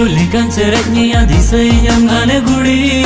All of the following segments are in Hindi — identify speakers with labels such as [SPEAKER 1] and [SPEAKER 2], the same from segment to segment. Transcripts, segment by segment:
[SPEAKER 1] rulikan seretnya disayang ane gudi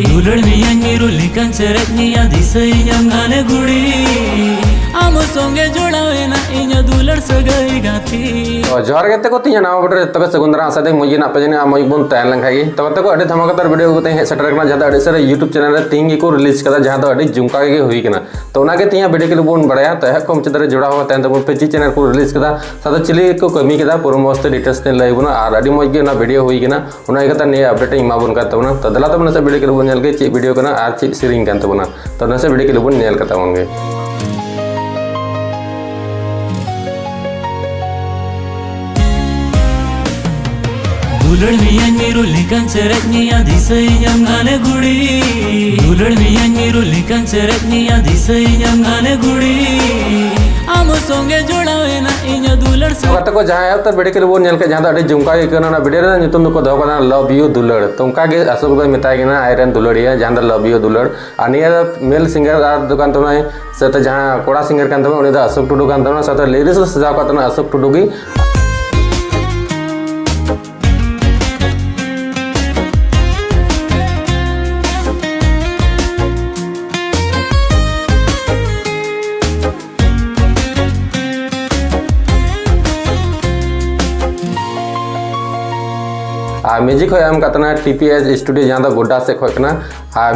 [SPEAKER 1] Dulur miyangi rulikan seretnya disayang ane gudi Amo songe jodawe na inya dulur sagai gati
[SPEAKER 2] जोहार गते को तीन नाव बटर तबे सगुंदरा आसादे मुझे ना पजने आमोई बुन तैन लंखागी तब तक अडे धमाकेदार वीडियो को हे सेटर करना जहां अडे सारे YouTube चैनल रे तीन को रिलीज कदा जहां अडे जुमका के हुई कना तो ओना के तीन वीडियो के बुन बड़ाया तो है कम चित्र जुड़ा हुआ तैन तबुन पेजी चैनल को रिलीज कदा सादा चिली को कमी कदा पूरा मस्त डिटेल्स ने लई बुना और अडी मौज के ना वीडियो हुई कना ओना एकता ने अपडेट इमा बुन का तबना तो दला तबना से वीडियो के बुन नेल के ची वीडियो कना आर ची सीरिंग कान तबना तो ना से वीडियो के बुन नेल कता होंगे
[SPEAKER 1] Dulur miyangi rulikan seretnya disayang ane gudi Dulur miyangi rulikan seretnya disayang ane gudi Amo songe jodawe na inya dulur
[SPEAKER 2] कत को जहाँ तो वीडियो के बुन नेल के जहाँ अडे जुमका के कना वीडियो रे नितुम को दो कना लव यू दुलड़ तो उनका के अशोक दो मिताई ना आयरन दुलड़िया जहाँ लव यू दुलड़ अनिया मेल सिंगर आर दुकान तो नहीं सत जहाँ कोड़ा सिंगर कान तो उनी दा अशोक टुडू कान तो सत लिरिक्स सजा को तो अशोक टुडू की म्यूजिक एम करना TPS स्टूडियो जहाँ तो गोड्डा से खोजना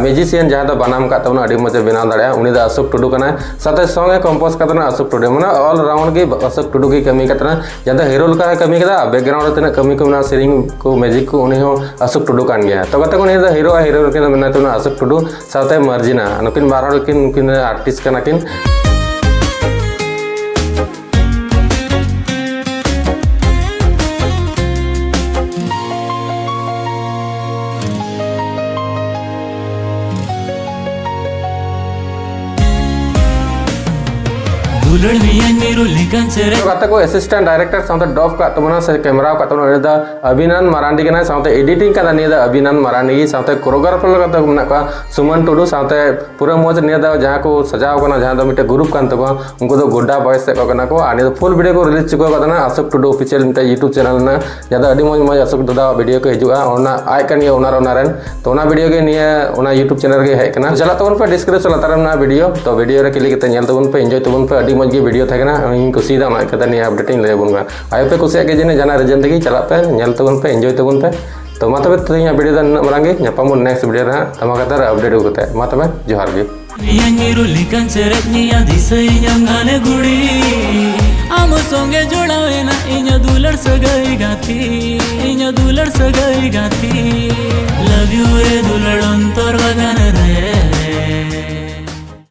[SPEAKER 2] म्यूजिशियन जहाँ तो बनाम करना अड़ी मजे बनाव दाड़ा उनी दा अशोक टुडू कना साथे सॉन्ग कंपोज करना अशोक टुडू माने ऑल राउंड की अशोक टुडू की कमी करना जहाँ तो हीरो का कमी कदा बैकग्राउंड रे कमी को ना सेरिंग को म्यूजिक को उनी हो अशोक टुडू कान गया तो कते को ने हीरो हीरो के ना तो अशोक टुडू साथे मर्जिना नुकिन बारह किन आर्टिस्ट कना किन
[SPEAKER 1] Dulur miyangi rulikan seret
[SPEAKER 2] कते को असिस्टेंट डायरेक्टर साथे डॉप का तबना से कैमरा का तबना दा अभिनंदन मरांडी के साथे एडिटिंग का ने दा अभिनंदन मरांडी साथे कोरियोग्राफर का तो मना का सुमन टुडू साथे पूरा मोज ने दा जहां को सजाव कना जहां दा मिटे ग्रुप कान तको उनको तो गोड्डा बॉयज से कना को आने फुल वीडियो को रिलीज को कना अशोक टुडू ऑफिशियल मिटे YouTube चैनल ना ज्यादा अडी मोज मोज अशोक टुडू वीडियो को हिजुआ ओना आय कन ओनर ओनरन तो ओना वीडियो के निये ओना YouTube चैनल के है कना चला तबन पे डिस्क्रिप्शन लतारम ना वीडियो तो वीडियो रे क्लिक करते नेल तबन पे एंजॉय तबन पे अडी मोज की वीडियो था ना इन कुसी दा ना कदा ने अपडेट इन ले बुनगा आयो पे कुसी के जने जाना रीजन तगी चला पे नेल तबन पे एंजॉय तबन पे तो मा तबे तो वीडियो दा मरांगे ᱧᱟᱯᱟᱢ नेक्स्ट वीडियो रे धमाकेदार अपडेट होते मा तबे जोहार गे
[SPEAKER 1] miyangi rulikan seretnya disayang ane gudi Amo songe jodawe na inya dulur sagai gati